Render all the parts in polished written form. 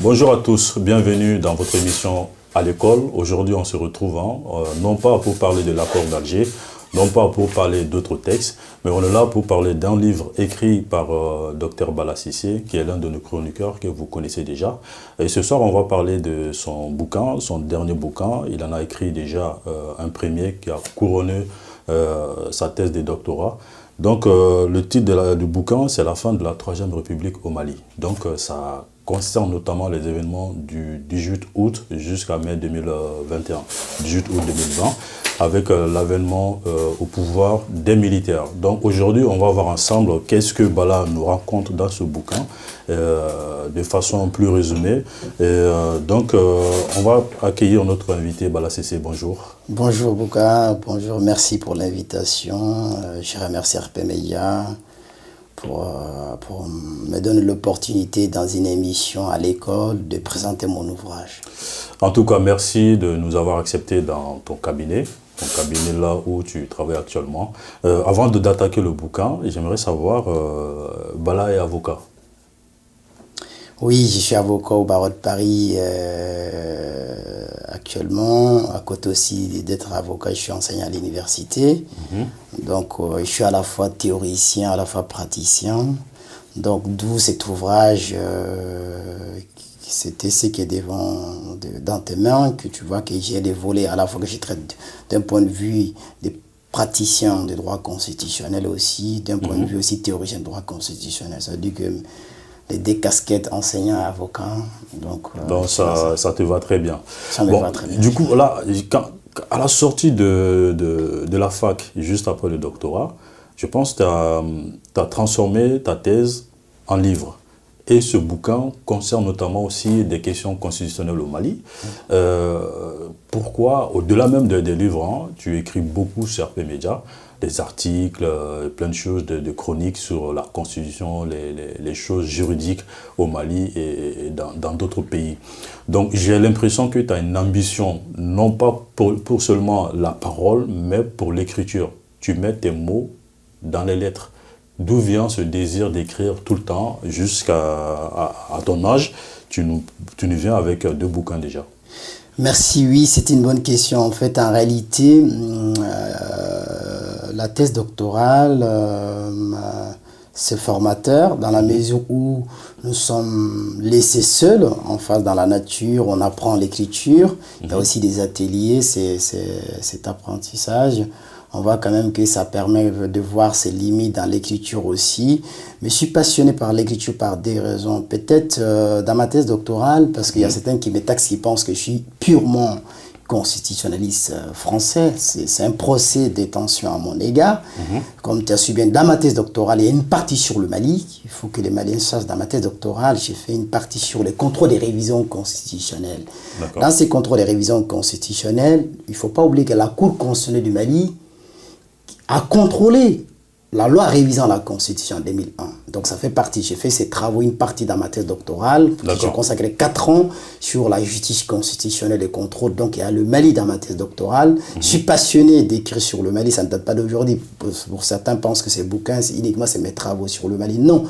Bonjour à tous, bienvenue dans votre émission à l'école. Aujourd'hui, on se retrouve non pas pour parler de l'accord d'Alger, non pas pour parler d'autres textes, mais on est là pour parler d'un livre écrit par Dr Bala Cissé, qui est l'un de nos chroniqueurs que vous connaissez déjà. Et ce soir, on va parler de son bouquin, son dernier bouquin. Il en a écrit déjà un premier qui a couronné sa thèse de doctorat. Donc, le titre du bouquin, c'est La fin de la Troisième République au Mali. Donc, ça concerne notamment les événements du 18 août jusqu'à mai 2021, 18 août 2020, avec l'avènement au pouvoir des militaires. Donc aujourd'hui, on va voir ensemble qu'est-ce que Bala nous raconte dans ce bouquin, de façon plus résumée. Donc, on va accueillir notre invité, Bala Cissé. Bonjour. Bonjour Bouka, bonjour, merci pour l'invitation. Je remercie RP Media pour me donner l'opportunité dans une émission à l'école de présenter mon ouvrage. En tout cas, merci de nous avoir accepté dans ton cabinet là où tu travailles actuellement. Avant d'attaquer le bouquin, j'aimerais savoir, Bala est avocat. Oui, je suis avocat au barreau de Paris actuellement. À côté aussi d'être avocat, je suis enseignant à l'université. Donc, je suis à la fois théoricien, à la fois praticien. Donc, d'où cet ouvrage, c'était ce qui est dans tes mains, que tu vois que j'ai des volets à la fois que je traite d'un point de vue des praticiens de droit constitutionnel aussi, d'un point de vue aussi théoricien de droit constitutionnel. Ça veut dire que les deux casquettes enseignant et avocat. Donc ça te va très bien. Ça me va très bien. Du coup, là, à la sortie de la fac, juste après le doctorat, je pense que tu as transformé ta thèse en livre. Et ce bouquin concerne notamment aussi des questions constitutionnelles au Mali. Pourquoi, au-delà même des livres, tu écris beaucoup sur RP Media, des articles, plein de choses, de chroniques sur la Constitution, les choses juridiques au Mali et dans d'autres pays. Donc j'ai l'impression que tu as une ambition, non pas pour seulement la parole, mais pour l'écriture. Tu mets tes mots dans les lettres. D'où vient ce désir d'écrire tout le temps, jusqu'à ton âge? Tu nous viens avec 2 bouquins déjà. Merci, oui, c'est une bonne question. En fait, en réalité, la thèse doctorale, c'est formateur dans la mesure où nous sommes laissés seuls en face dans la nature, on apprend l'écriture, il y a aussi des ateliers, cet apprentissage. On voit quand même que ça permet de voir ses limites dans l'écriture aussi. Mais je suis passionné par l'écriture par des raisons. Peut-être dans ma thèse doctorale, parce qu'il y a certains qui me taxent, qui pensent que je suis purement constitutionnaliste français. C'est un procès d'intention à mon égard. Comme tu as su bien, dans ma thèse doctorale, il y a une partie sur le Mali. Il faut que les Maliens sachent, dans ma thèse doctorale, j'ai fait une partie sur les contrôles des révisions constitutionnelles. Dans ces contrôles des révisions constitutionnelles, il ne faut pas oublier que la Cour constitutionnelle du Mali a contrôlé la loi révisant la Constitution en 2001. Donc ça fait partie, j'ai fait ces travaux, une partie dans ma thèse doctorale. J'ai consacré 4 ans sur la justice constitutionnelle et contrôle. Donc il y a le Mali dans ma thèse doctorale. Je suis passionné d'écrire sur le Mali, ça ne date pas d'aujourd'hui. Pour certains pensent que ces bouquins, uniquement c'est mes travaux sur le Mali. Non.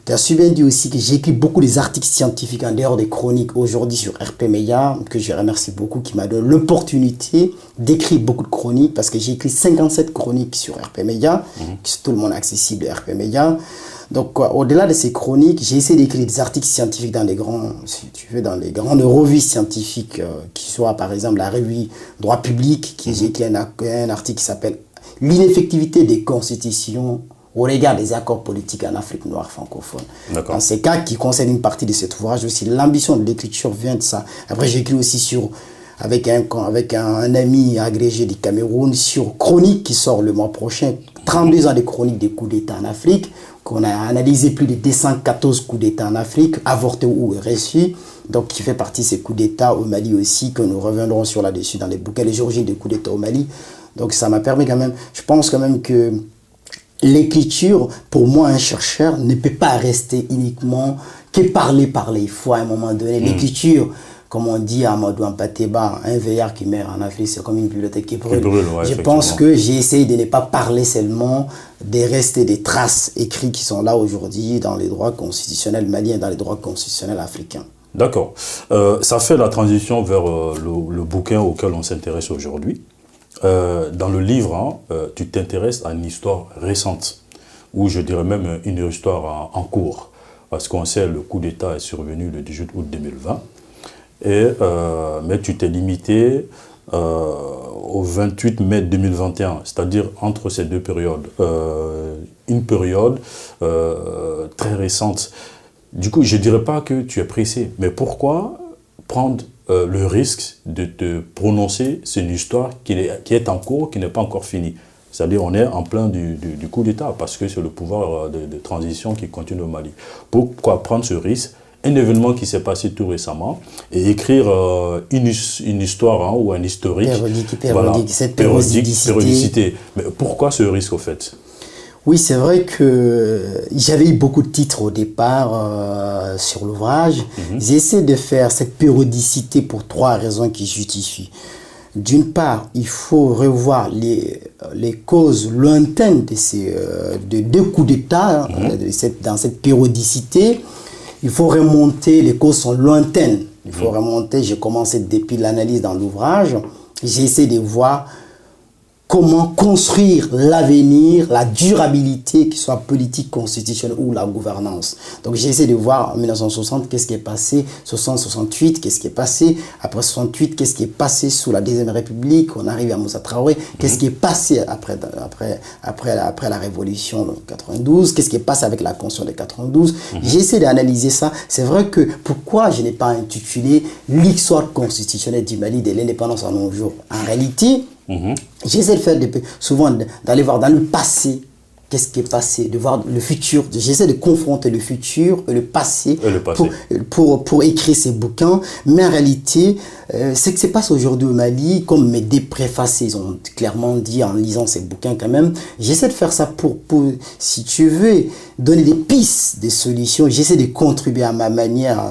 Tu as su bien dit aussi que j'écris beaucoup des articles scientifiques en dehors des chroniques aujourd'hui sur RP Media, que je remercie beaucoup, qui m'a donné l'opportunité d'écrire beaucoup de chroniques, parce que j'ai écrit 57 chroniques sur RP Media, tout le monde accessible à RP Media. Donc, au-delà de ces chroniques, j'ai essayé d'écrire des articles scientifiques dans les grands, si tu veux, dans les grandes revues scientifiques, qui soient par exemple la revue Droit Public, j'ai écrit un article qui s'appelle L'ineffectivité des constitutions au regard des accords politiques en Afrique noire francophone. Dans ces cas qui concernent une partie de cet ouvrage aussi, l'ambition de l'écriture vient de ça. Après, j'ai écrit aussi avec un ami agrégé du Cameroun sur Chronique qui sort le mois prochain, 32 ans de chroniques des coups d'État en Afrique, qu'on a analysé plus de 214 coups d'État en Afrique, avortés ou reçus, donc qui fait partie de ces coups d'État au Mali aussi, que nous reviendrons sur là-dessus dans les bouquins, les origines des coups d'État au Mali. Donc ça m'a permis quand même, je pense quand même que l'écriture, pour moi, un chercheur ne peut pas rester uniquement que parler. Il faut à un moment donné, l'écriture, comme on dit à Amadou Ampateba, un veillard qui meurt en Afrique, c'est comme une bibliothèque qui brûle. Je pense que j'ai essayé de ne pas parler seulement des restes et des traces écrites qui sont là aujourd'hui dans les droits constitutionnels maliens, dans les droits constitutionnels africains. D'accord. Ça fait la transition vers le bouquin auquel on s'intéresse aujourd'hui. Dans le livre, tu t'intéresses à une histoire récente, ou je dirais même une histoire en cours, parce qu'on sait le coup d'État est survenu le 18 août 2020, mais tu t'es limité au 28 mai 2021, c'est-à-dire entre ces deux périodes, une période très récente. Du coup, je ne dirais pas que tu es pressé, mais pourquoi prendre le risque de te prononcer sur une histoire qui est en cours, qui n'est pas encore finie? C'est-à-dire on est en plein du coup d'État, parce que c'est le pouvoir de transition qui continue au Mali. Pourquoi prendre ce risque? Un événement qui s'est passé tout récemment, et écrire une histoire ou un historique. Périodique, cette périodicité. Mais pourquoi ce risque au fait? Oui, c'est vrai que j'avais eu beaucoup de titres au départ sur l'ouvrage. J'ai essayé de faire cette périodicité pour 3 raisons qui justifient. D'une part, il faut revoir les causes lointaines de 2 coups d'État dans cette périodicité. Il faut remonter, les causes sont lointaines. Il faut remonter, j'ai commencé depuis l'analyse dans l'ouvrage. J'ai essayé de voir comment construire l'avenir, la durabilité, qu'il soit politique, constitutionnelle ou la gouvernance. Donc j'ai essayé de voir en 1960 qu'est-ce qui est passé, 60-68, qu'est-ce qui est passé, après 68, qu'est-ce qui est passé sous la Deuxième République, on arrive à Moussa Traoré, qu'est-ce qui est passé après la Révolution de 92, qu'est-ce qui est passé avec la Constitution de 92. J'ai essayé d'analyser ça. C'est vrai que pourquoi je n'ai pas intitulé l'histoire constitutionnelle du Mali de l'indépendance à nos jours. En réalité, j'essaie de faire souvent d'aller voir dans le passé qu'est-ce qui est passé, de voir le futur. J'essaie de confronter le futur et le passé, pour écrire ces bouquins. Mais en réalité, ce qui se passe aujourd'hui au Mali, comme mes deux préfacés ils ont clairement dit en lisant ces bouquins quand même, j'essaie de faire ça pour, si tu veux, donner des pistes, des solutions. J'essaie de contribuer à ma manière,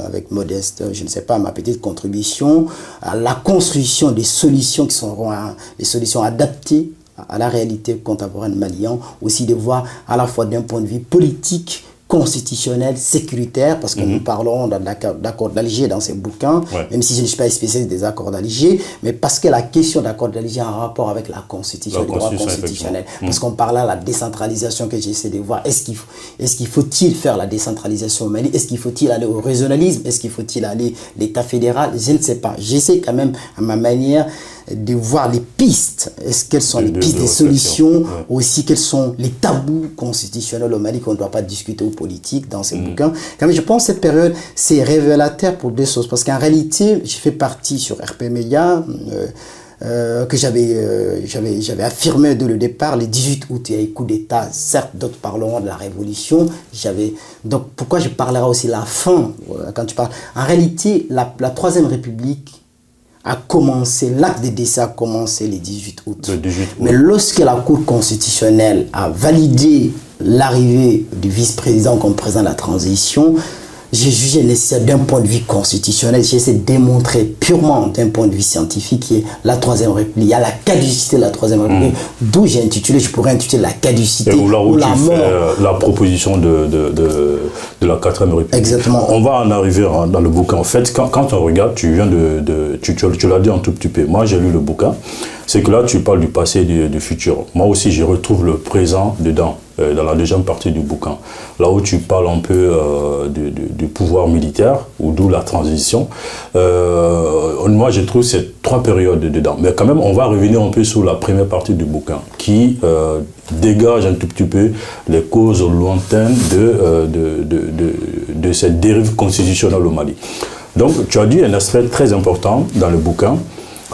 avec modeste, je ne sais pas, ma petite contribution, à la construction des solutions qui seront des solutions adaptées à la réalité contemporaine malienne, aussi de voir à la fois d'un point de vue politique, constitutionnel, sécuritaire, parce que nous parlons d'accords d'Alger dans ces bouquins, même si je ne suis pas spécialiste des accords d'Alger, mais parce que la question d'accords d'Alger a un rapport avec la constitution, le droit constitutionnel. Parce qu'on parle là de la décentralisation que j'essaie de voir. Est-ce qu'il faut-il faire la décentralisation au Mali? Est-ce qu'il faut-il aller au régionalisme? Est-ce qu'il faut-il aller l'État fédéral? Je ne sais pas. J'essaie quand même, à ma manière, de voir les pistes. Quelles sont les pistes, des solutions, aussi quels sont les tabous constitutionnels au Mali qu'on ne doit pas discuter aux politiques dans ces bouquins. Quand même, je pense que cette période, c'est révélateur pour 2 choses. Parce qu'en réalité, j'ai fait partie sur RP Media, que j'avais affirmé dès le départ, le 18 août, il y a eu coup d'État, certes d'autres parleront de la révolution, donc pourquoi je parlerai aussi de la fin, quand tu parles, en réalité, la Troisième République a commencé, l'acte de décès a commencé le 18 août. Mais lorsque la Cour constitutionnelle a validé l'arrivée du vice-président comme président de la transition, j'ai jugé nécessaire d'un point de vue constitutionnel, j'ai essayé de démontrer purement d'un point de vue scientifique qui est la Troisième République, il y a la caducité de la Troisième République, d'où j'ai intitulé, je pourrais intituler la caducité ou la mort. Fais la proposition de la Quatrième République. Exactement. On va en arriver dans le bouquin. En fait, quand on regarde, tu l'as dit un tout petit peu. Moi, j'ai lu le bouquin. C'est que là, tu parles du passé et du futur. Moi aussi, je retrouve le présent dedans, dans la deuxième partie du bouquin. Là où tu parles un peu du pouvoir militaire, ou d'où la transition. Moi, je trouve ces 3 périodes dedans. Mais quand même, on va revenir un peu sur la première partie du bouquin, qui dégage un tout petit peu les causes lointaines de cette dérive constitutionnelle au Mali. Donc, tu as dit un aspect très important dans le bouquin.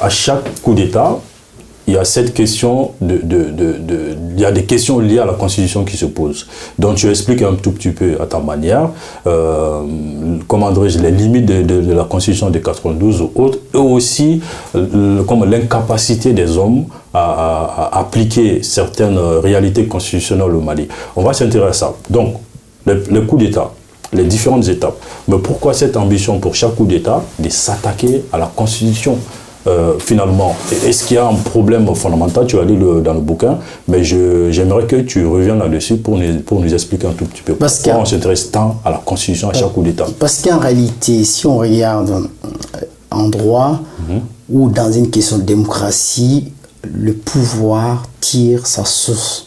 À chaque coup d'État, il y a cette question il y a des questions liées à la Constitution qui se posent. Donc tu expliques un tout petit peu à ta manière, comment dirais-je, les limites de la Constitution de 92 ou autres, et aussi comme l'incapacité des hommes à appliquer certaines réalités constitutionnelles au Mali. On va s'intéresser à ça. Donc, le coup d'État, les différentes étapes. Mais pourquoi cette ambition pour chaque coup d'État de s'attaquer à la Constitution finalement, est-ce qu'il y a un problème fondamental? Tu as dit dans le bouquin, mais j'aimerais que tu reviennes là-dessus pour nous expliquer un tout petit peu pourquoi on s'intéresse tant à la Constitution à chaque coup d'État. Parce qu'en réalité, si on regarde en droit ou dans une question de démocratie, le pouvoir tire sa source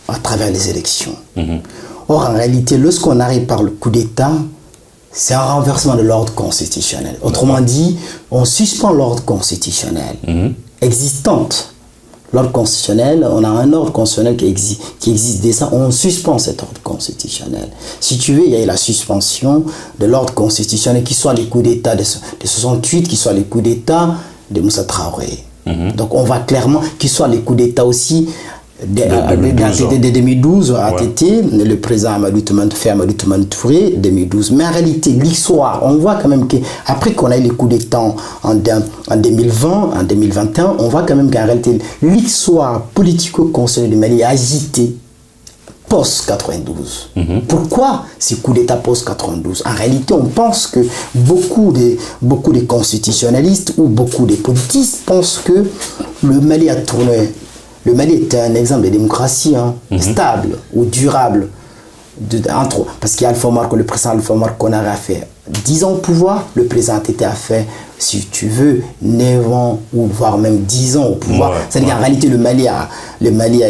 à travers les élections. Or, en réalité, lorsqu'on arrive par le coup d'État, c'est un renversement de l'ordre constitutionnel. Autrement dit, on suspend l'ordre constitutionnel existante. L'ordre constitutionnel, on a un ordre constitutionnel qui existe déjà, on suspend cet ordre constitutionnel. Si tu veux, il y a la suspension de l'ordre constitutionnel, qu'il soit les coups d'État de 68, qu'il soit les coups d'État de Moussa Traoré. Donc on voit clairement qu'il soit les coups d'État aussi de 2012 a été le président Amadou Toumani Touré 2012. Mais en réalité, l'histoire, on voit quand même qu'après qu'on a eu les coups d'État en 2020, en 2021, on voit quand même qu'en réalité, l'histoire politico-constitutionnelle du Mali est agitée post-92. Pourquoi ces coups d'État post-92? En réalité, on pense que beaucoup des constitutionnalistes ou beaucoup des politistes pensent que le Mali a tourné. Le Mali est un exemple de démocratie stable ou durable. Parce qu'il y a le président Alpha Omar Konaré a fait 10 ans au pouvoir, le président Tété a fait, si tu veux, 9 ans ou voire même 10 ans au pouvoir. C'est-à-dire qu'en réalité, le Mali a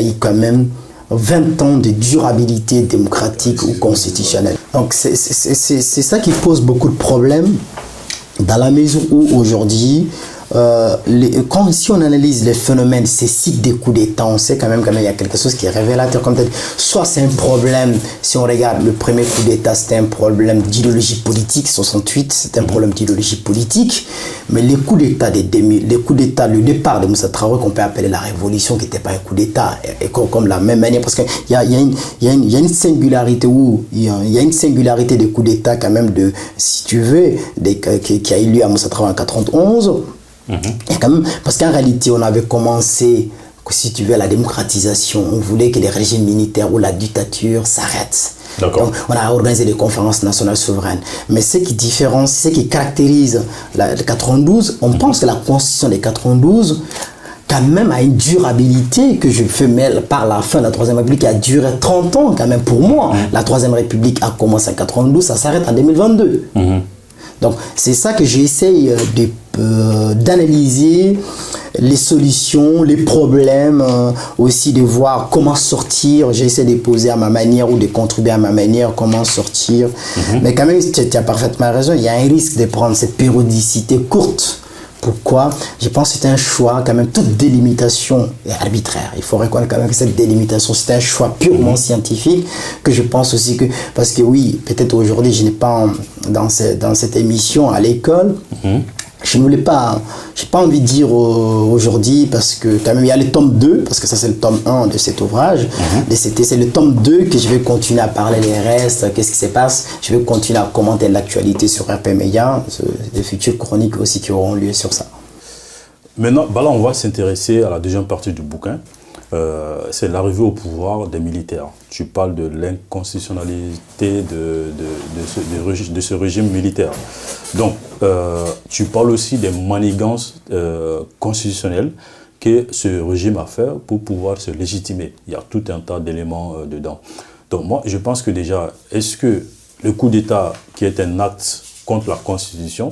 eu quand même 20 ans de durabilité démocratique ou constitutionnelle. Donc c'est ça qui pose beaucoup de problèmes dans la mesure où aujourd'hui, si on analyse les phénomènes, ces cycles des coups d'État, on sait quand même qu'il y a quelque chose qui est révélateur. Comme soit c'est un problème, si on regarde le premier coup d'État, c'était un problème d'idéologie politique, 68, c'est un problème d'idéologie politique. Mais les coups d'État le départ de Moussa Traoré, qu'on peut appeler la révolution, qui n'était pas un coup d'État, et comme la même manière, parce qu'il y a une singularité des coups d'État quand même, si tu veux, qui a eu lieu à Moussa Traoré en 91. Et quand même, parce qu'en réalité, on avait commencé, si tu veux, la démocratisation. On voulait que les régimes militaires ou la dictature s'arrêtent. Donc, on a organisé des conférences nationales souveraines. Mais ce qui caractérise le 92, on pense que la constitution des 92, quand même, a une durabilité que je fais par la fin de la Troisième République, qui a duré 30 ans quand même pour moi. La Troisième République a commencé en 92, ça s'arrête en 2022. Donc, c'est ça que j'essaye d'analyser, les solutions, les problèmes, aussi de voir comment sortir. J'essaie de poser à ma manière ou de contribuer à ma manière comment sortir. Mais quand même, tu as parfaitement raison, il y a un risque de prendre cette périodicité courte. Pourquoi? Je pense que c'est un choix, quand même, toute délimitation est arbitraire. Il faut reconnaître quand même que cette délimitation, c'est un choix purement scientifique, que je pense aussi que, parce que oui, peut-être aujourd'hui, je n'ai pas, dans cette émission à l'école, je ne voulais pas, j'ai pas envie de dire aujourd'hui, parce que quand même il y a le tome 2, parce que ça c'est le tome 1 de cet ouvrage, c'est le tome 2 que je vais continuer à parler les restes, qu'est-ce qui se passe, je vais continuer à commenter l'actualité sur RP Média, des futures chroniques aussi qui auront lieu sur ça. Maintenant, là on va s'intéresser à la deuxième partie du bouquin. C'est l'arrivée au pouvoir des militaires. Tu parles de l'inconstitutionnalité de ce régime militaire. Donc, tu parles aussi des manigances constitutionnelles que ce régime a fait pour pouvoir se légitimer. Il y a tout un tas d'éléments dedans. Donc, moi, je pense que déjà, est-ce que le coup d'État, qui est un acte contre la Constitution,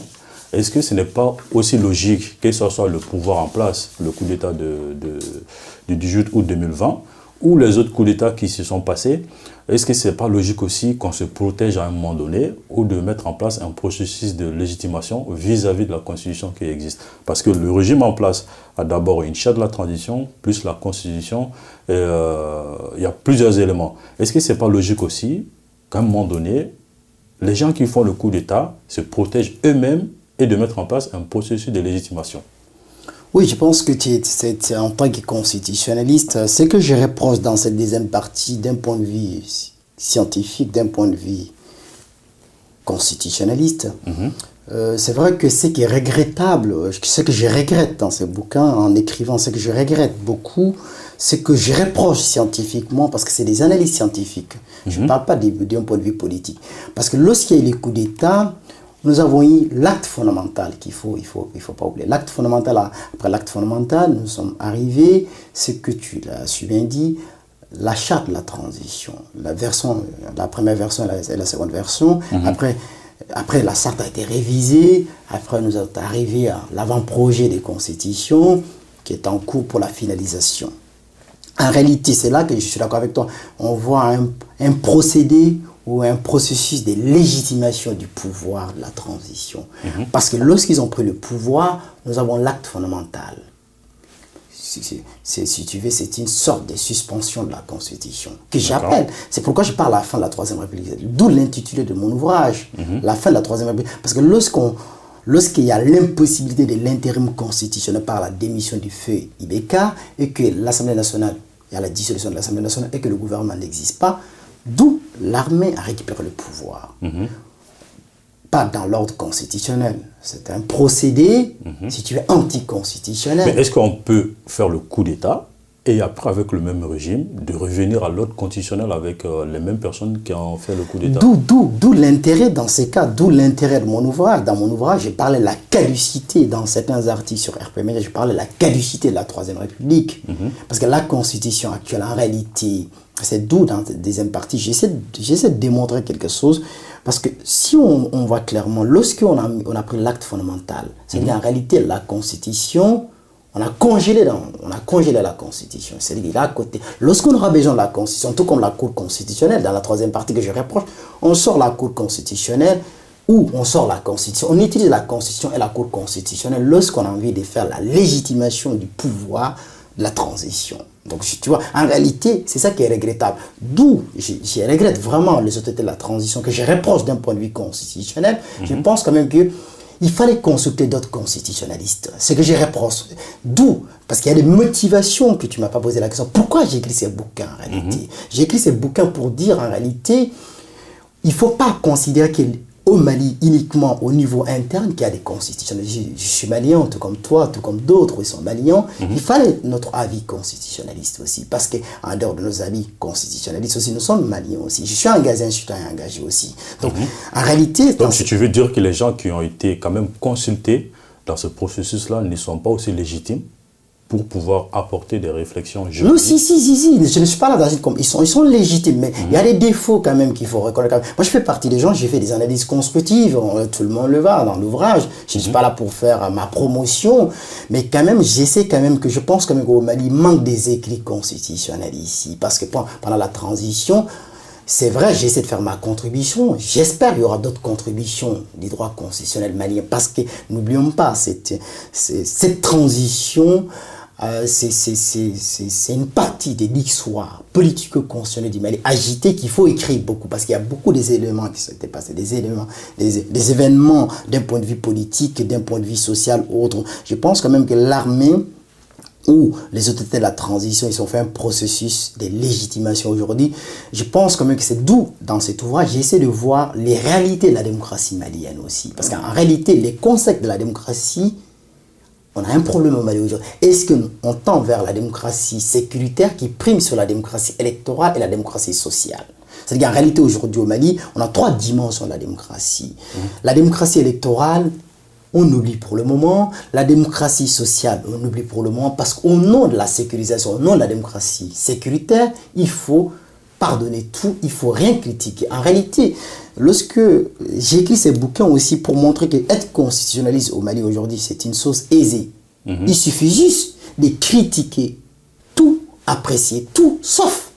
est-ce que ce n'est pas aussi logique que ce soit le pouvoir en place, le coup d'État du 18 août 2020, ou les autres coups d'État qui se sont passés, est-ce que ce n'est pas logique aussi qu'on se protège à un moment donné ou de mettre en place un processus de légitimation vis-à-vis de la Constitution qui existe? Parce que le régime en place a d'abord une charte de la transition, plus la Constitution, et, il y a plusieurs éléments. Est-ce que ce n'est pas logique aussi qu'à un moment donné, les gens qui font le coup d'État se protègent eux-mêmes et de mettre en place un processus de légitimation? Oui, je pense que en tant que constitutionnaliste, ce que je reproche dans cette deuxième partie, d'un point de vue scientifique, d'un point de vue constitutionnaliste, c'est vrai que ce qui est regrettable, ce que je regrette dans ce bouquin, en écrivant, ce que je regrette beaucoup, c'est que je reproche scientifiquement, parce que c'est des analyses scientifiques, je ne parle pas d'un point de vue politique, parce que lorsqu'il y a eu les coups d'État, nous avons eu l'acte fondamental il faut pas oublier. L'acte fondamental, après l'acte fondamental, nous sommes arrivés, ce que tu l'as su bien dit, la charte de la transition, la première version et la seconde version. Après, la charte a été révisée. Après, nous sommes arrivés à l'avant-projet des constitutions qui est en cours pour la finalisation. En réalité, c'est là que je suis d'accord avec toi. On voit un procédé ou un processus de légitimation du pouvoir de la transition. Parce que lorsqu'ils ont pris le pouvoir, nous avons l'acte fondamental. Si tu veux, c'est une sorte de suspension de la Constitution que j'appelle. C'est pourquoi je parle à la fin de la Troisième République. D'où l'intitulé de mon ouvrage, la fin de la Troisième République. Parce que lorsqu'il y a l'impossibilité de l'intérim constitutionnel par la démission du feu Ibeka et que l'Assemblée nationale, il y a la dissolution de l'Assemblée nationale et que le gouvernement n'existe pas, d'où l'armée a récupéré le pouvoir. Pas dans l'ordre constitutionnel. C'est un procédé, si tu es anticonstitutionnel. Mais est-ce qu'on peut faire le coup d'État et après, avec le même régime, de revenir à l'ordre constitutionnel avec les mêmes personnes qui ont fait le coup d'État? D'où l'intérêt dans ces cas, d'où l'intérêt de mon ouvrage. Dans mon ouvrage, j'ai parlé de la caducité, dans certains articles sur RP Média, je parlais de la caducité de la Troisième République. Parce que la Constitution actuelle, en réalité, c'est d'où dans la deuxième partie, j'essaie de démontrer quelque chose. Parce que si on voit clairement, lorsqu'on a pris l'acte fondamental, c'est-à-dire en réalité la Constitution, on a congelé la Constitution. C'est-à-dire là à côté, lorsqu'on aura besoin de la Constitution, tout comme la Cour constitutionnelle, dans la troisième partie que je reproche, on sort la Cour constitutionnelle ou on sort la Constitution. On utilise la Constitution et la Cour constitutionnelle lorsqu'on a envie de faire la légitimation du pouvoir de la transition. Donc, tu vois, en réalité, c'est ça qui est regrettable. D'où je regrette vraiment les autorités de la transition, que je reproche d'un point de vue constitutionnel. Je pense quand même qu'il fallait consulter d'autres constitutionnalistes. C'est que je reproche. D'où, parce qu'il y a des motivations que tu ne m'as pas posé la question. Pourquoi j'ai écrit ces bouquins en réalité? J'ai écrit ces bouquins pour dire en réalité, il ne faut pas considérer qu'au Mali, uniquement au niveau interne, qu'il y a des constitutionnalistes. Je suis malien, tout comme toi, tout comme d'autres, ils sont maliens. Il fallait notre avis constitutionnaliste aussi, parce qu'en dehors de nos avis constitutionnalistes aussi, nous sommes maliens aussi. Je suis un citoyen engagé aussi. Donc, en réalité... Donc, si tu veux dire que les gens qui ont été quand même consultés dans ce processus-là ne sont pas aussi légitimes pour pouvoir apporter des réflexions juridiques. Non, si. Je ne suis pas là dans une... Ils sont légitimes, mais il y a des défauts quand même qu'il faut reconnaître. Moi, je fais partie des gens, j'ai fait des analyses constructives, tout le monde le voit dans l'ouvrage. Je ne suis pas là pour faire ma promotion, mais quand même, j'essaie quand même que je pense quand même qu'au Mali, il manque des écrits constitutionnels ici. Parce que pendant la transition, c'est vrai, j'essaie de faire ma contribution. J'espère qu'il y aura d'autres contributions des droits constitutionnels maliens. Parce que, n'oublions pas, cette transition... c'est une partie de l'histoire politico-constitutionnelle du Mali agitée qu'il faut écrire beaucoup parce qu'il y a beaucoup des éléments qui s'étaient passés, des événements d'un point de vue politique, d'un point de vue social ou autre. Je pense quand même que l'armée ou les autorités de la transition, ils ont fait un processus de légitimation aujourd'hui. Je pense quand même que c'est d'où, dans cet ouvrage, j'essaie de voir les réalités de la démocratie malienne aussi. Parce qu'en réalité, les concepts de la démocratie, on a un problème au Mali aujourd'hui. Est-ce qu'on tend vers la démocratie sécuritaire qui prime sur la démocratie électorale et la démocratie sociale? C'est-à-dire qu'en réalité, aujourd'hui au Mali, on a 3 dimensions de la démocratie. La démocratie électorale, on oublie pour le moment. La démocratie sociale, on oublie pour le moment. Parce qu'au nom de la sécurisation, au nom de la démocratie sécuritaire, il faut pardonner tout, il ne faut rien critiquer. En réalité, lorsque j'ai écrit ces bouquins aussi pour montrer qu'être constitutionnaliste au Mali aujourd'hui, c'est une chose aisée. Il suffit juste de critiquer tout, apprécier tout, sauf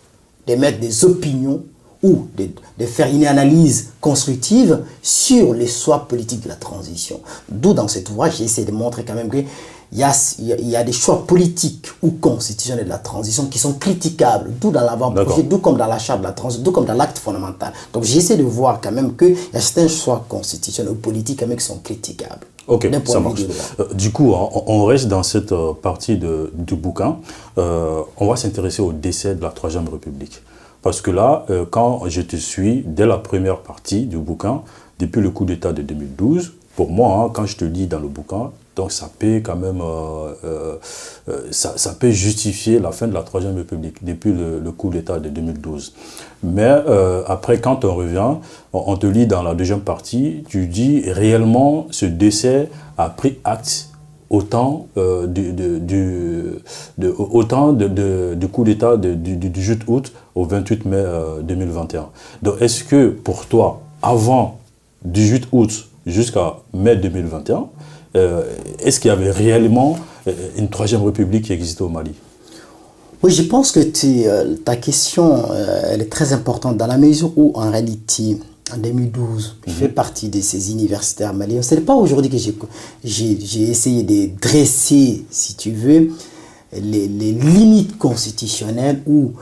de mettre des opinions ou de faire une analyse constructive sur les choix politiques de la transition. D'où dans cet ouvrage, j'ai essayé de montrer quand même que il y a des choix politiques ou constitutionnels de la transition qui sont critiquables, d'où dans l'avant-projet, d'où comme dans la charte de la transition, d'où comme dans l'acte fondamental. Donc j'essaie de voir quand même qu'il y a certains choix constitutionnels ou politiques quand même qui sont critiquables. Ok, ça marche. Du coup, on reste dans cette partie du bouquin. On va s'intéresser au décès de la Troisième République. Parce que là, quand je te suis, dès la première partie du bouquin, depuis le coup d'État de 2012, pour moi, quand je te lis dans le bouquin, Donc ça peut quand même, ça peut justifier la fin de la Troisième République depuis le coup d'État de 2012. Mais après, quand on revient, on te lit dans la deuxième partie, tu dis réellement ce décès a pris acte autant du coup d'État du 8 août au 28 mai 2021. Donc est-ce que pour toi, avant du 8 août jusqu'à mai 2021, est-ce qu'il y avait réellement une Troisième République qui existait au Mali? Oui, je pense que ta question elle est très importante dans la mesure où, en réalité, en 2012, je fais partie de ces universitaires maliens. Ce n'est pas aujourd'hui que j'ai essayé de dresser, si tu veux, les limites constitutionnelles ou,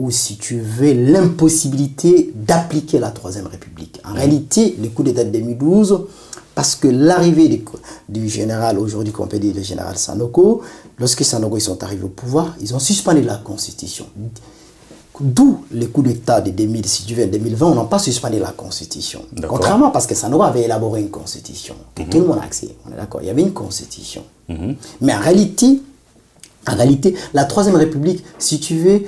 si tu veux, l'impossibilité d'appliquer la Troisième République. En réalité, le coup d'État de 2012, parce que l'arrivée du général, aujourd'hui qu'on peut dire le général Sanoko, lorsque Sanoko ils sont arrivés au pouvoir, ils ont suspendu la Constitution. D'où les coups d'État de 2000, si tu veux, en 2020, on n'a pas suspendu la Constitution. Contrairement parce que Sanoko avait élaboré une Constitution, que tout le monde a accès, on est d'accord, il y avait une Constitution. Mais en réalité, la Troisième République, si tu veux,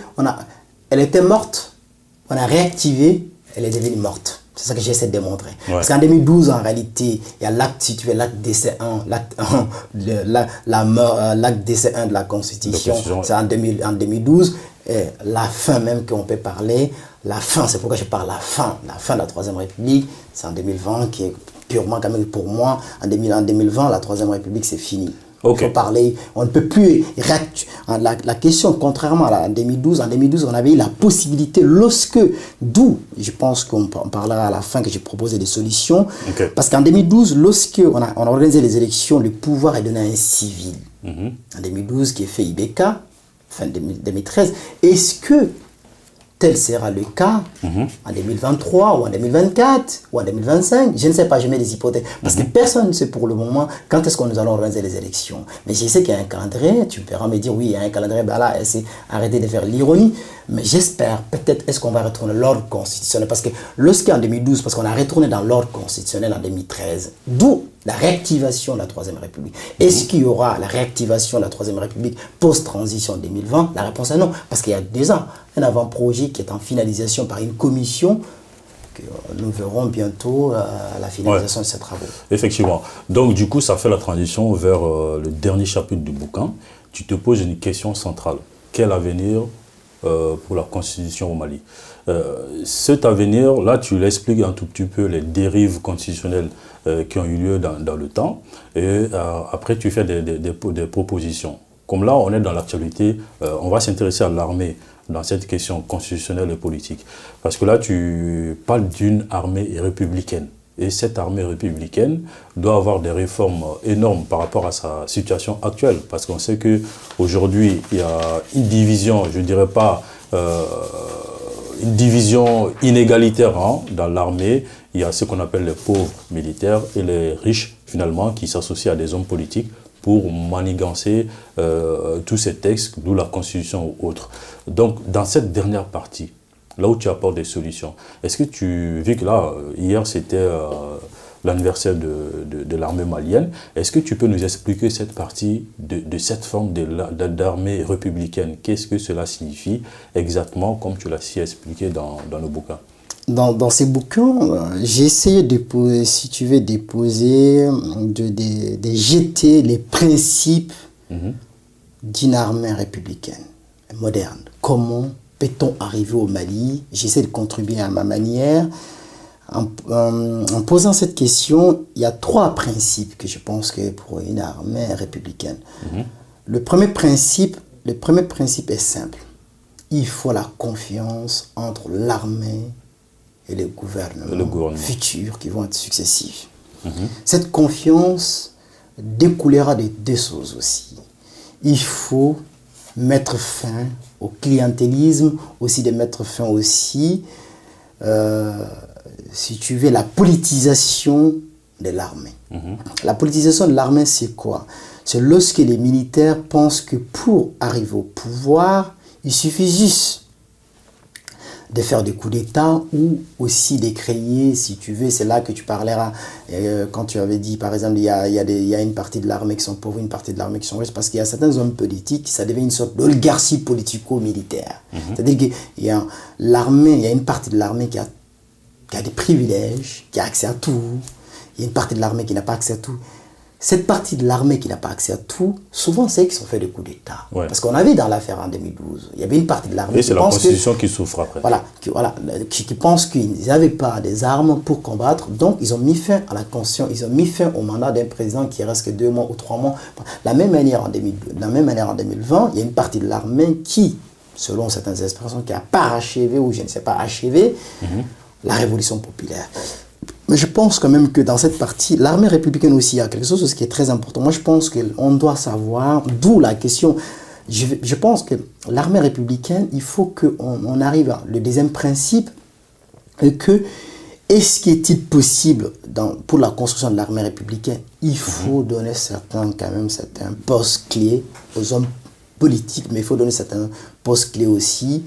elle était morte, on a réactivé, elle est devenue morte. C'est ça que j'essaie de démontrer. Ouais. Parce qu'en 2012, en réalité, il y a l'acte, si tu veux, l'acte DC1, l'acte DC1 de la Constitution, c'est en 2012. Et la fin même qu'on peut parler, la fin, c'est pourquoi je parle la fin de la Troisième République, c'est en 2020, qui est purement, quand même pour moi, en 2020, la Troisième République, c'est fini. Okay. Il faut parler, on ne peut plus la question, contrairement à en 2012, on avait eu la possibilité, d'où je pense qu'on parlera à la fin que j'ai proposé des solutions, parce qu'en 2012, lorsque on a organisé les élections, le pouvoir est donné à un civil. En 2012, qui est fait IBK, fin 2013, est-ce que tel sera le cas en 2023 ou en 2024 ou en 2025, je ne sais pas, je mets des hypothèses. Parce que personne ne sait pour le moment quand est-ce que nous allons organiser les élections. Mais je sais qu'il y a un calendrier, tu pourras me dire oui, il y a un calendrier, ben là, arrêtez de faire l'ironie. Mais j'espère, peut-être, est-ce qu'on va retourner l'ordre constitutionnel? Parce que lorsqu'en 2012, parce qu'on a retourné dans l'ordre constitutionnel en 2013, d'où la réactivation de la Troisième République. Est-ce qu'il y aura la réactivation de la Troisième République post-transition 2020? La réponse est non, parce qu'il y a déjà un avant-projet qui est en finalisation par une commission que nous verrons bientôt à la finalisation de ces travaux. Effectivement. Donc, du coup, ça fait la transition vers le dernier chapitre du bouquin. Tu te poses une question centrale. Quel avenir pour la Constitution au Mali? Cet avenir, là, tu l'expliques un tout petit peu, les dérives constitutionnelles qui ont eu lieu dans le temps. Et après, tu fais des propositions. Comme là, on est dans l'actualité, on va s'intéresser à l'armée dans cette question constitutionnelle et politique. Parce que là, tu parles d'une armée républicaine. Et cette armée républicaine doit avoir des réformes énormes par rapport à sa situation actuelle. Parce qu'on sait qu'aujourd'hui, il y a une division, je ne dirais pas une division inégalitaire dans l'armée. Il y a ce qu'on appelle les pauvres militaires et les riches, finalement, qui s'associent à des hommes politiques pour manigancer tous ces textes, d'où la Constitution ou autres. Donc, dans cette dernière partie, là où tu apportes des solutions, est-ce que vu que là, hier c'était l'anniversaire de l'armée malienne, est-ce que tu peux nous expliquer cette partie de cette forme d'armée républicaine? Qu'est-ce que cela signifie exactement, comme tu l'as si expliqué dans le bouquin? Dans ces bouquins, j'ai essayé de jeter les principes d'une armée républicaine moderne. Comment peut-on arriver au Mali? J'essaie de contribuer à ma manière. En posant cette question, il y a 3 principes que je pense que pour une armée républicaine. Le premier principe est simple. Il faut la confiance entre l'armée et le gouvernement futur qui vont être successifs. Cette confiance découlera de 2 choses aussi. Il faut mettre fin au clientélisme, aussi de mettre fin aussi, si tu veux, la politisation de l'armée. La politisation de l'armée, c'est quoi? C'est lorsque les militaires pensent que pour arriver au pouvoir, il suffit juste de faire des coups d'État ou aussi de créer, si tu veux, c'est là que tu parleras, quand tu avais dit, par exemple, il y a une partie de l'armée qui sont pauvres, une partie de l'armée qui sont riches, parce qu'il y a certains hommes politiques, ça devient une sorte d'oligarchie politico-militaire. C'est-à-dire qu'il y a l'armée, il y a une partie de l'armée qui a des privilèges, qui a accès à tout, il y a une partie de l'armée qui n'a pas accès à tout. Cette partie de l'armée qui n'a pas accès à tout, souvent c'est eux qui sont fait des coups d'État. Ouais. Parce qu'on avait dans l'affaire en 2012, il y avait une partie de l'armée Et c'est la Constitution qui souffre après. Qui pense qu'ils n'avaient pas des armes pour combattre. Donc ils ont mis fin à la Constitution, ils ont mis fin au mandat d'un président qui reste que 2 mois ou 3 mois. De la même manière en 2020, il y a une partie de l'armée qui, selon certaines expressions, qui n'a pas achevé ou je ne sais pas achevé la révolution populaire. Mais je pense quand même que dans cette partie, l'armée républicaine aussi, il y a quelque chose qui est très important. Moi, je pense qu'on doit savoir, d'où la question. Je pense que l'armée républicaine, il faut qu'on arrive à le deuxième principe, que est-ce qu'il est possible pour la construction de l'armée républicaine, il faut donner certains postes clés aux hommes politiques, mais il faut donner certains postes clés aussi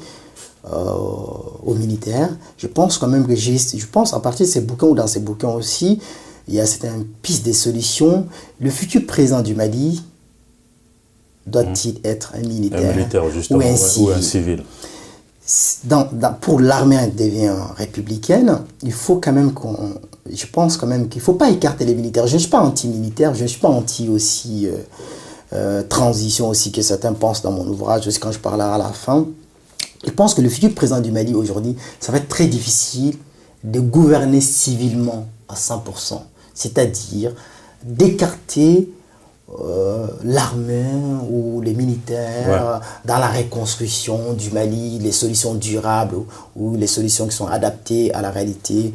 aux militaires. Je pense quand même que je pense à partir de ces bouquins ou dans ces bouquins aussi, il y a certaines pistes de solutions. Le futur président du Mali doit-il être un militaire, justement, ou un civil? Pour l'armée devient républicaine, il faut quand même je pense quand même qu'il ne faut pas écarter les militaires. Je ne suis pas anti-militaire, je ne suis pas anti aussi transition aussi que certains pensent dans mon ouvrage, aussi quand je parlerai à la fin. Je pense que le futur président du Mali aujourd'hui, ça va être très difficile de gouverner civilement à 100%. C'est-à-dire d'écarter l'armée ou les militaires dans la reconstruction du Mali, les solutions durables ou les solutions qui sont adaptées à la réalité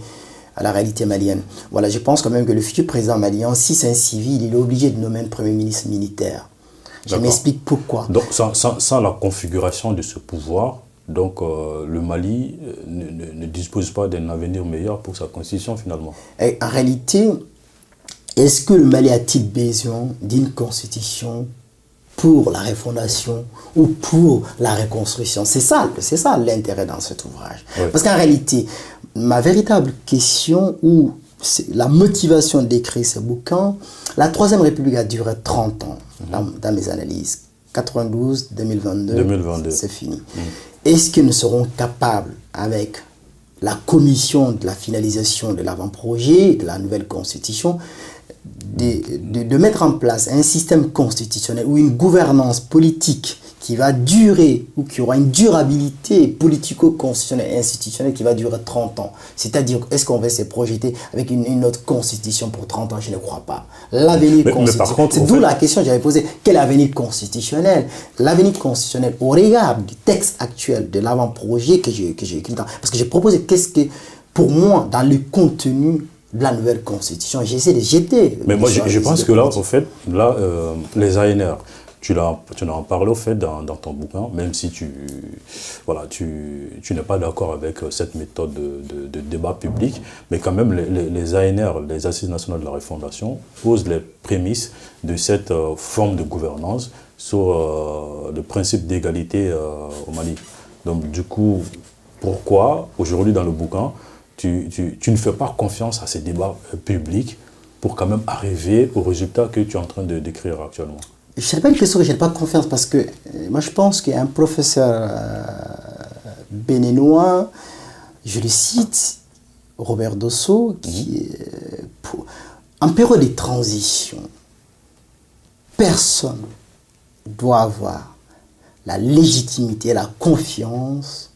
malienne. Voilà, je pense quand même que le futur président malien, si c'est un civil, il est obligé de nommer un premier ministre militaire. Je m'explique pourquoi. Donc, sans la configuration de ce pouvoir, donc le Mali ne dispose pas d'un avenir meilleur pour sa constitution finalement. Et en réalité, est-ce que le Mali a-t-il besoin d'une constitution pour la refondation ou pour la reconstruction? C'est ça l'intérêt dans cet ouvrage. Oui. Parce qu'en réalité, ma véritable question ou la motivation d'écrire ce bouquin, la Troisième République a duré 30 ans dans mes analyses. 92, 2022. C'est fini. Est-ce que nous serons capables, avec la commission de la finalisation de l'avant-projet, de la nouvelle constitution, de mettre en place un système constitutionnel ou une gouvernance politique qui va durer, ou qui aura une durabilité politico-constitutionnelle et institutionnelle qui va durer 30 ans. C'est-à-dire, est-ce qu'on va se projeter avec une autre constitution pour 30 ans? Je ne crois pas. L'avenir constitutionnel, c'est d'où la question que j'avais posée. Quel avenir constitutionnel? L'avenir constitutionnel au regard du texte actuel de l'avant-projet que j'ai écrit. Parce que j'ai proposé, qu'est-ce que, pour moi, dans le contenu de la nouvelle constitution, j'essaie de jeter... Mais moi, je pense que là, au fait, les ANR, tu en parlé au fait dans ton bouquin, même si tu n'es pas d'accord avec cette méthode de débat public, mais quand même les ANR, les Assises nationales de la refondation, posent les prémices de cette forme de gouvernance sur le principe d'égalité au Mali. Donc du coup, pourquoi aujourd'hui dans le bouquin, tu ne fais pas confiance à ces débats publics pour quand même arriver au résultat que tu es en train de décrire actuellement? Je n'ai pas une question que je n'ai pas confiance parce que moi je pense qu'il y a un professeur béninois, je le cite, Robert Dosso, qui en période de transition, personne doit avoir la légitimité, la confiance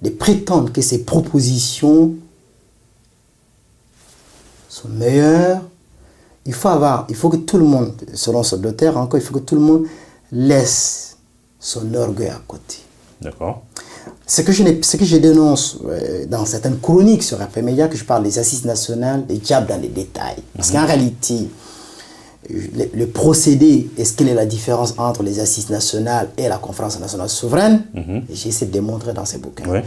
de prétendre que ses propositions sont meilleures. Il faut que tout le monde, selon ce docteur encore, il faut que tout le monde laisse son orgueil à côté. D'accord. Ce que je dénonce dans certaines chroniques sur RP Média, que je parle des assises nationales, des diables dans les détails. Parce qu'en réalité, le procédé, quelle est la différence entre les assises nationales et la conférence nationale souveraine? J'essaie de démontrer dans ces bouquins. Ouais.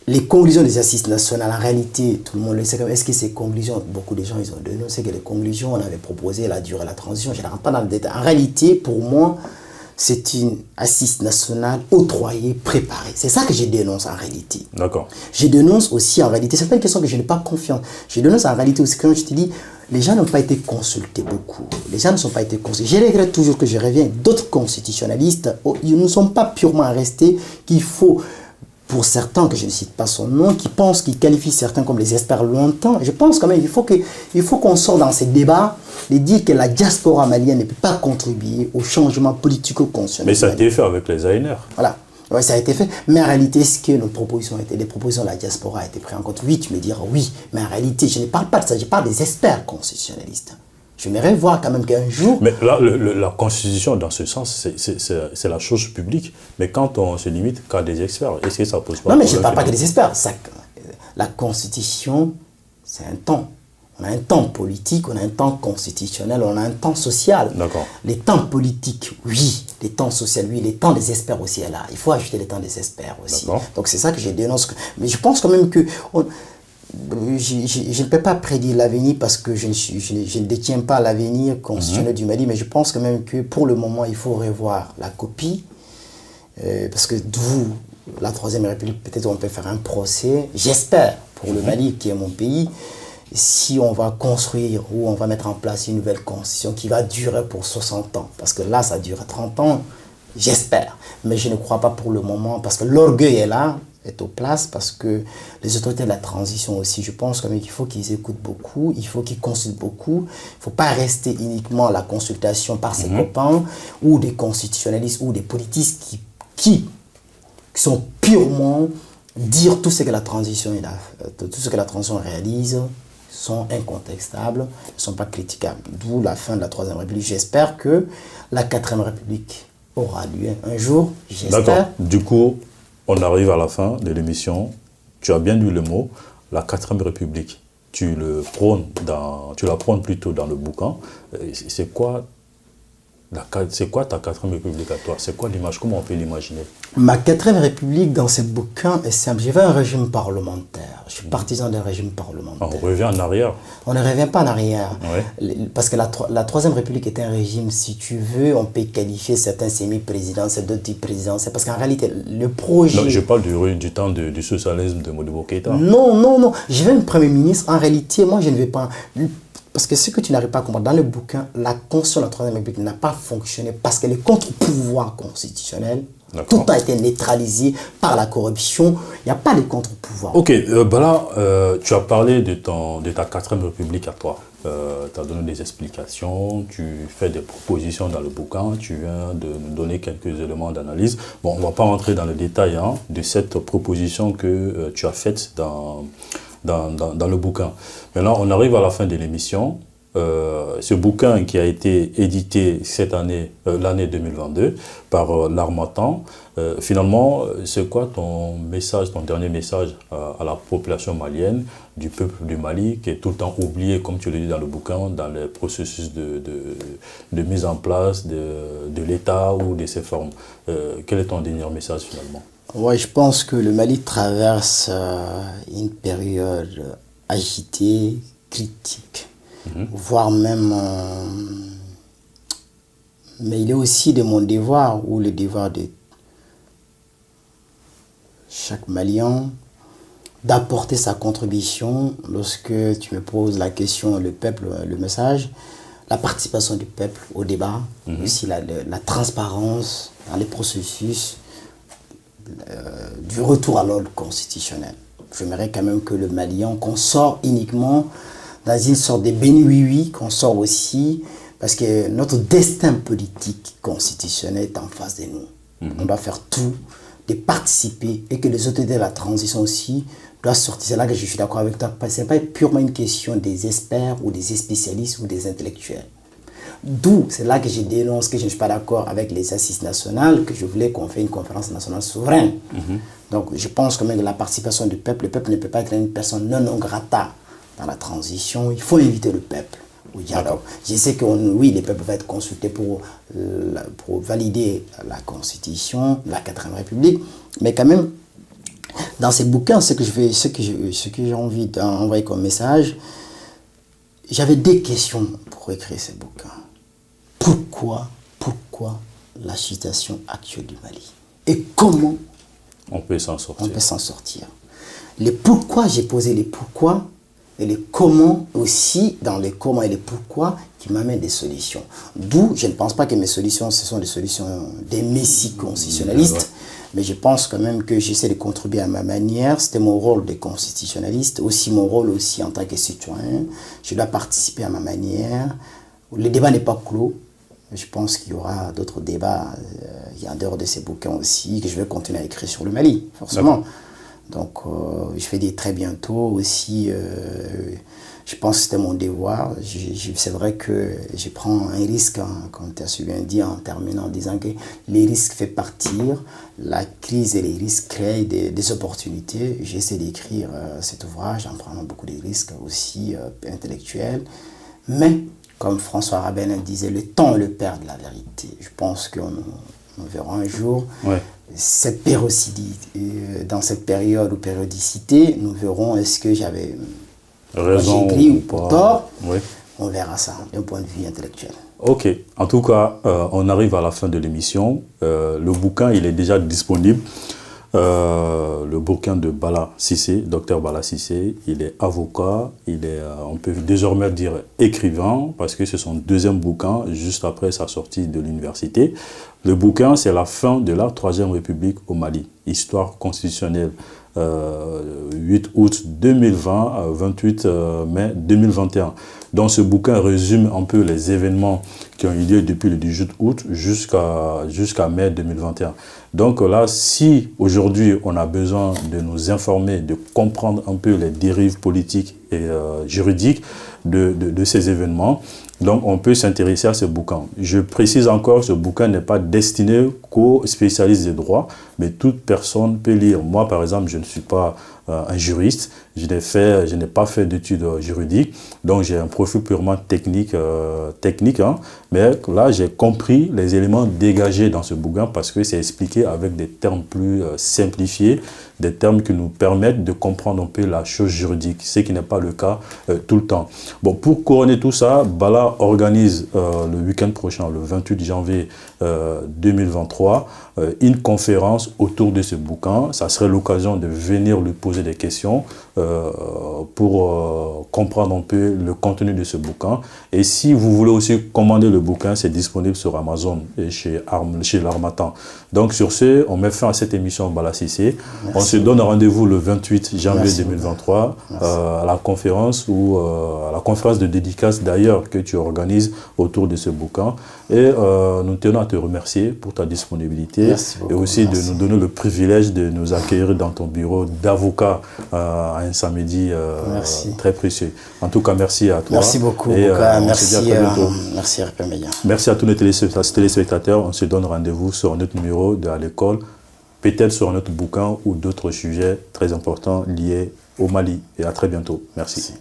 Les conclusions des assises nationales, en réalité, tout le monde le sait. Est-ce que ces conclusions, beaucoup de gens ils ont dénoncé que les conclusions, on avait proposé la durée de la transition, je ne rentre pas dans le détail. En réalité, pour moi, c'est une assise nationale octroyée, préparée. C'est ça que je dénonce en réalité. D'accord. Je dénonce aussi en réalité, c'est pas une question que je n'ai pas confiance. Je dénonce en réalité aussi, quand je te dis, les gens n'ont pas été consultés beaucoup. Les gens ne sont pas été consultés. Je regrette toujours que je reviens. D'autres constitutionnalistes, ils ne sont pas purement restés qu'il faut, pour certains, que je ne cite pas son nom, qui pensent, qui qualifient certains comme les experts lointains. Je pense quand même qu'il faut qu'on sorte dans ces débats de dire que la diaspora malienne ne peut pas contribuer au changement politico-constitutionnel. Mais ça a été fait avec les ANR. Voilà. Oui, ça a été fait. Mais en réalité, est-ce que les propositions de la diaspora ont été prises en compte? Oui, tu me diras oui. Mais en réalité, je ne parle pas de ça, je parle des experts constitutionnalistes. J'aimerais voir quand même qu'un jour... Mais là, la Constitution, dans ce sens, c'est la chose publique. Mais quand on se limite qu'à des experts, est-ce que ça pose pas... Non, mais je ne parle pas que des experts. La Constitution, c'est un temps. On a un temps politique, on a un temps constitutionnel, on a un temps social. D'accord. Les temps politiques, oui. Les temps sociaux, oui. Les temps des experts aussi est là. Il faut ajouter les temps des experts aussi. Donc c'est ça que je dénonce. Mais je pense quand même que... je ne peux pas prédire l'avenir parce que je ne détiens pas l'avenir constitutionnel du Mali, mais je pense quand même que pour le moment, il faut revoir la copie. Parce que d'où la Troisième République, peut-être on peut faire un procès. J'espère, pour le Mali, qui est mon pays, si on va construire ou on va mettre en place une nouvelle constitution qui va durer pour 60 ans. Parce que là, ça dure 30 ans, j'espère. Mais je ne crois pas pour le moment, parce que l'orgueil est là, est aux places, parce que les autorités de la transition aussi, je pense quand même qu'il faut qu'ils écoutent beaucoup, il faut qu'ils consultent beaucoup. Il ne faut pas rester uniquement à la consultation par ses copains, ou des constitutionnalistes, ou des politistes qui sont purement dire tout ce que la transition réalise, sont incontestables, ne sont pas critiquables. D'où la fin de la Troisième République. J'espère que la Quatrième République aura lieu un jour. J'espère. D'accord. Du coup, on arrive à la fin de l'émission. Tu as bien dit le mot, la Quatrième République. Tu la prônes plutôt dans le bouquin. C'est quoi ta Quatrième République à toi? C'est quoi l'image? Comment on peut l'imaginer? Ma Quatrième République, dans ce bouquin, est simple. Je veux un régime parlementaire. Je suis partisan d'un régime parlementaire. On revient en arrière. On ne revient pas en arrière. Ouais. Parce que la Troisième République est un régime, si tu veux, on peut qualifier certains semi-présidents, c'est d'autres types présidents. C'est parce qu'en réalité, le projet... Non, je parle du temps du socialisme de Modibo Keïta. Non. Je veux un Premier ministre. En réalité, moi, je ne vais pas... Parce que ce que tu n'arrives pas à comprendre, dans le bouquin, la Constitution de la Troisième République n'a pas fonctionné parce que les contre-pouvoirs constitutionnels, tout a été neutralisé par la corruption. Il n'y a pas de contre-pouvoirs. Ok, tu as parlé de ta Quatrième République à toi. Tu as donné des explications, tu fais des propositions dans le bouquin, tu viens de nous donner quelques éléments d'analyse. Bon, on ne va pas rentrer dans le détail de cette proposition que tu as faite dans le bouquin. Maintenant, on arrive à la fin de l'émission. Ce bouquin qui a été édité cette année, l'année 2022, par l'Harmattan, finalement, c'est quoi ton dernier message à la population malienne, du peuple du Mali, qui est tout le temps oublié, comme tu le dis dans le bouquin, dans le processus de mise en place de l'État ou de ses formes? Quel est ton dernier message finalement? Ouais, je pense que le Mali traverse une période agitée, critique, voire même... mais il est aussi de mon devoir, ou le devoir de chaque Malien, d'apporter sa contribution lorsque tu me poses la question, le peuple, le message, la participation du peuple au débat, aussi la transparence dans les processus, du retour à l'ordre constitutionnel. J'aimerais quand même que le Malien, qu'on sort uniquement dans une sorte de béni oui-oui, qu'on sort aussi, parce que notre destin politique constitutionnel est en face de nous. On doit faire tout, de participer, et que les autorités de la transition aussi doivent sortir. C'est là que je suis d'accord avec toi, parce que ce n'est pas purement une question des experts ou des spécialistes ou des intellectuels. D'où, c'est là que je dénonce que je ne suis pas d'accord avec les assises nationales, que je voulais qu'on fasse une conférence nationale souveraine. Donc je pense quand même que la participation du peuple, le peuple ne peut pas être une personne non grata dans la transition. Il faut inviter le peuple au dialogue. Je sais que oui, les peuples vont être consultés pour valider la Constitution, la Quatrième République, mais quand même, dans ces bouquins, ce que j'ai envie d'envoyer comme message, j'avais des questions pour écrire ces bouquins. Pourquoi la situation actuelle du Mali. Et comment on peut s'en sortir. On peut s'en sortir. Les pourquoi, j'ai posé les pourquoi et les comment aussi, dans les comment et les pourquoi, qui m'amènent des solutions. D'où, je ne pense pas que mes solutions, ce sont des solutions des messies constitutionnalistes, mais je pense quand même que j'essaie de contribuer à ma manière. C'était mon rôle de constitutionnaliste, aussi mon rôle aussi en tant que citoyen. Je dois participer à ma manière. Le débat n'est pas clos. Je pense qu'il y aura d'autres débats en dehors de ces bouquins aussi, que je vais continuer à écrire sur le Mali, forcément. Donc, je vais dire très bientôt aussi, je pense que c'était mon devoir. C'est vrai que je prends un risque, comme tu as su bien dire, en terminant en disant que les risques font partir, la crise et les risques créent des opportunités. J'essaie d'écrire cet ouvrage en prenant beaucoup de risques aussi intellectuels. Mais, comme François Rabelais disait, le temps est le père de la vérité. Je pense qu'on verra un jour cette périodicité. Dans cette période ou périodicité, nous verrons est-ce que j'avais raison ou tort. On verra ça d'un point de vue intellectuel. Ok, en tout cas, on arrive à la fin de l'émission. Le bouquin, il est déjà disponible. Le bouquin de Bala Cissé, docteur Bala Cissé, il est avocat, il est, on peut désormais dire écrivain, parce que c'est son deuxième bouquin, juste après sa sortie de l'université. Le bouquin, c'est la fin de la Troisième République au Mali, histoire constitutionnelle, 8 août 2020, 28 mai 2021. Dans ce bouquin résume un peu les événements qui ont eu lieu depuis le 18 août jusqu'à mai 2021. Donc là, si aujourd'hui on a besoin de nous informer, de comprendre un peu les dérives politiques et juridiques de ces événements, donc on peut s'intéresser à ce bouquin. Je précise encore, ce bouquin n'est pas destiné qu'aux spécialistes des droits, mais toute personne peut lire. Moi, par exemple, je ne suis pas un juriste, je n'ai pas fait d'études juridiques, donc j'ai un profil purement technique, mais là j'ai compris les éléments dégagés dans ce bouquin parce que c'est expliqué avec des termes plus simplifiés, des termes qui nous permettent de comprendre un peu la chose juridique, ce qui n'est pas le cas tout le temps. Bon, pour couronner tout ça, Bala organise le week-end prochain, le 28 janvier 2023, une conférence autour de ce bouquin. Ça serait l'occasion de venir lui poser des questions pour comprendre un peu le contenu de ce bouquin. Et si vous voulez aussi commander le bouquin, c'est disponible sur Amazon et chez l'Harmattan. Donc sur ce, on met fin à cette émission Bala Cissé. On se donne rendez-vous le 28 janvier 2023 à la conférence à la conférence de dédicace d'ailleurs que tu organises autour de ce bouquin. Et nous tenons à te remercier pour ta disponibilité et aussi de nous donner le privilège de nous accueillir dans ton bureau d'avocat à un samedi très précieux. En tout cas, merci à toi. Merci beaucoup. Et, merci RP Média. Merci à tous les téléspectateurs. On se donne rendez-vous sur notre numéro de à l'école, peut-être sur notre bouquin ou d'autres sujets très importants liés au Mali. Et à très bientôt. Merci.